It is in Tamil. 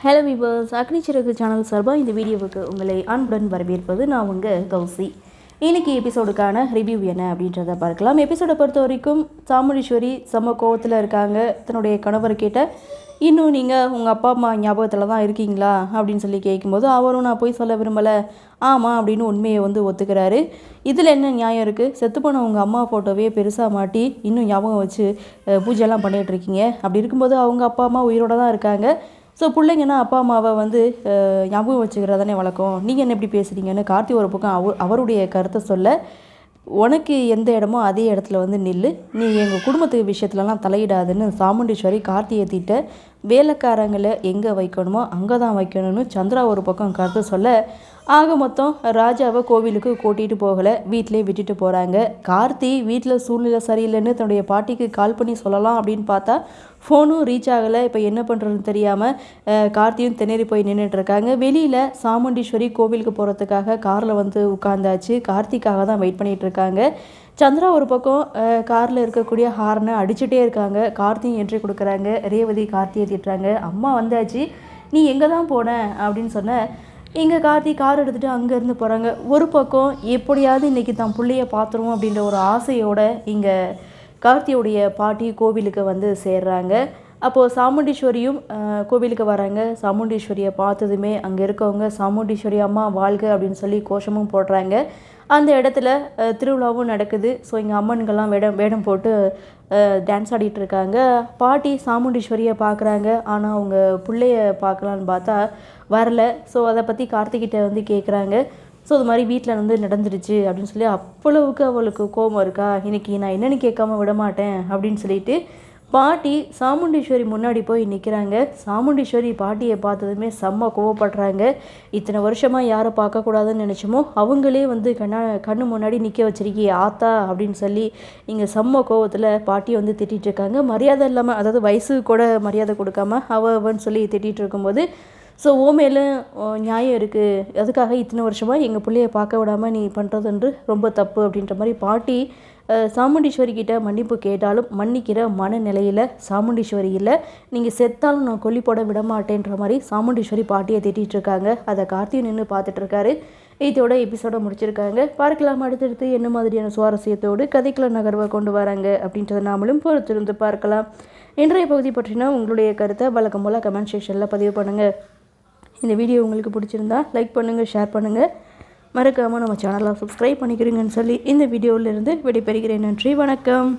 ஹலோ வீவர்ஸ், அக்னி சிறகு சேனல் சார்பாக இந்த வீடியோவுக்கு உங்களை அன்புடன் வரவேற்பது நான் உங்கள் கௌசி. இன்றைக்கி எபிசோடுக்கான ரிவ்யூ என்ன அப்படின்றத பார்க்கலாம். எபிசோடை பொறுத்த வரைக்கும் சாமுண்டீஸ்வரி செம்ம கோவத்தில் இருக்காங்க. தன்னுடைய கணவர்கிட்ட இன்னும் நீங்கள் உங்கள் அப்பா அம்மா ஞாபகத்தில் தான் இருக்கீங்களா அப்படின்னு சொல்லி கேட்கும்போது அவரும் நான் போய் சொல்ல விரும்பலை, ஆமாம் அப்படின்னு உண்மையை ஒத்துக்கிறாரு. இதில் என்ன நியாயம் இருக்குது? செத்து போன உங்கள் அம்மா ஃபோட்டோவே பெருசாக மாட்டி இன்னும் ஞாபகம் வச்சு பூஜைலாம் பண்ணிகிட்ருக்கீங்க. அப்படி இருக்கும்போது அவங்க அப்பா அம்மா உயிரோடு தான் இருக்காங்க. ஸோ பிள்ளைங்கன்னா அப்பா அம்மாவை ஞாபகம் வச்சுக்கிறதானே வழக்கம். நீங்கள் என்ன எப்படி பேசுகிறீங்கன்னு கார்த்தி ஒரு பக்கம் அவருடைய கருத்தை சொல்ல, உனக்கு எந்த இடமோ அதே இடத்துல நில்லு, நீ எங்கள் குடும்பத்து விஷயத்துலலாம் தலையிடாதுன்னு சாமுண்டீஸ்வரி கார்த்தியை திட்ட, வேலைக்காரங்களை எங்கே வைக்கணுமோ அங்கே தான் வைக்கணும்னு சந்திரா ஒரு பக்கம் கருத்து சொல்ல, ஆக மொத்தம் ராஜாவை கோவிலுக்கு கூட்டிகிட்டு போகலை, வீட்டிலே விட்டுட்டு போகிறாங்க. கார்த்தி வீட்டில் சூழ்நிலை சரியில்லைன்னு தன்னுடைய பாட்டிக்கு கால் பண்ணி சொல்லலாம் அப்படின்னு பார்த்தா ஃபோனும் ரீச் ஆகலை. இப்போ என்ன பண்ணுறதுன்னு தெரியாமல் கார்த்தியும் திணறி போய் நின்றுட்டுருக்காங்க. வெளியில் சாமுண்டீஸ்வரி கோவிலுக்கு போகிறதுக்காக காரில் உட்காந்தாச்சு. கார்த்திக்காக தான் வெயிட் பண்ணிகிட்ருக்காங்க. சந்திரா ஒரு பக்கம் காரில் இருக்கக்கூடிய ஹார்னை அடிச்சுட்டே இருக்காங்க. கார்த்தியும் என்ட்ரி கொடுக்குறாங்க. ரேவதி கார்த்தியை திட்டுறாங்க. அம்மா வந்தாச்சு, நீ எங்கே தான் போன அப்படின்னு சொன்ன. இங்கே கார்த்தி கார் எடுத்துகிட்டு அங்கேருந்து போகிறாங்க. ஒரு பக்கம் எப்படியாவது இன்றைக்கி தான் பிள்ளைய பார்த்துருவோம் அப்படின்ற ஒரு ஆசையோடு இங்கே கார்த்தியோடைய பாட்டி கோவிலுக்கு சேர்றாங்க. அப்போது சாமுண்டீஸ்வரியும் கோவிலுக்கு வராங்க. சாமுண்டீஸ்வரியை பார்த்ததுமே அங்கே இருக்கவங்க சாமுண்டீஸ்வரி அம்மா வாழ்க அப்படின்னு சொல்லி கோஷமும் போடுறாங்க. அந்த இடத்துல திருவிழாவும் நடக்குது. ஸோ இங்கே அம்மன்கள்லாம் வேடம் போட்டு டான்ஸ் ஆடிட்டுருக்காங்க. பாட்டி சாமுண்டீஸ்வரியை பார்க்குறாங்க. ஆனால் அவங்க பிள்ளைய பார்க்கலான்னு பார்த்தா வரல. ஸோ அதை பற்றி கார்த்திகிட்ட கேட்குறாங்க. ஸோ அது மாதிரி வீட்டில் நடந்துடுச்சு அப்படின்னு சொல்லி அவ்வளவுக்கு அவளுக்கு கோபம் இருக்கா, இன்றைக்கி நான் என்னென்னு கேட்காம விட மாட்டேன் அப்படின்னு சொல்லிட்டு பாட்டி சாமுண்டீஸ்வரி முன்னாடி போய் நிற்கிறாங்க. சாமுண்டீஸ்வரி பாட்டியை பார்த்ததுமே செம்ம கோவப்படுறாங்க. இத்தனை வருஷமாக யாரை பார்க்கக்கூடாதுன்னு நினச்சோமோ அவங்களே கண்ணு முன்னாடி நிற்க வச்சிருக்கி ஆத்தா அப்படின்னு சொல்லி இங்கே செம்ம கோவத்தில் பாட்டியை திட்டிகிட்டு இருக்காங்க. மரியாதை இல்லாமல், அதாவது வயசு கூட மரியாதை கொடுக்காம அவன்னு சொல்லி திட்டிகிட்டு இருக்கும்போது, ஸோ மேலும் நியாயம் இருக்குது, அதுக்காக இத்தனை வருஷமாக எங்கள் பிள்ளைய பார்க்க விடாமல் நீ பண்ணுறதுன்று ரொம்ப தப்பு அப்படின்ற மாதிரி பாட்டி சாமுண்டீஸ்வரி கிட்ட மன்னிப்பு கேட்டாலும் மன்னிக்கிற மனநிலையில் சாமுண்டீஸ்வரி இல்லை. நீங்கள் செத்தாலும் நான் கொல்லி போட விட மாட்டேன்ற மாதிரி சாமுண்டீஸ்வரி பாட்டியை திட்டிகிட்டு இருக்காங்க. அதை கார்த்தியும் நின்று பார்த்துட்ருக்காரு. இதோட எபிசோட முடிச்சிருக்காங்க. பார்க்கலாம் அடுத்தடுத்து என்ன மாதிரியான சுவாரஸ்யத்தோடு கதைக்குள்ள நகர்வை கொண்டு வராங்க அப்படின்றத நாமளும் பொறுத்திருந்து பார்க்கலாம். இன்றைய பகுதி பற்றினா உங்களுடைய கருத்தை வழக்கம் போல் கமெண்ட் செக்ஷனில் பதிவு பண்ணுங்கள். இந்த வீடியோ உங்களுக்கு பிடிச்சிருந்தா லைக் பண்ணுங்கள், ஷேர் பண்ணுங்கள். மறக்காமல் நம்ம சேனலை சப்ஸ்கிரைப் பண்ணிக்கிறீங்கன்னு சொல்லி இந்த வீடியோவிலிருந்து விடைபெறுகிறேன். நன்றி, வணக்கம்.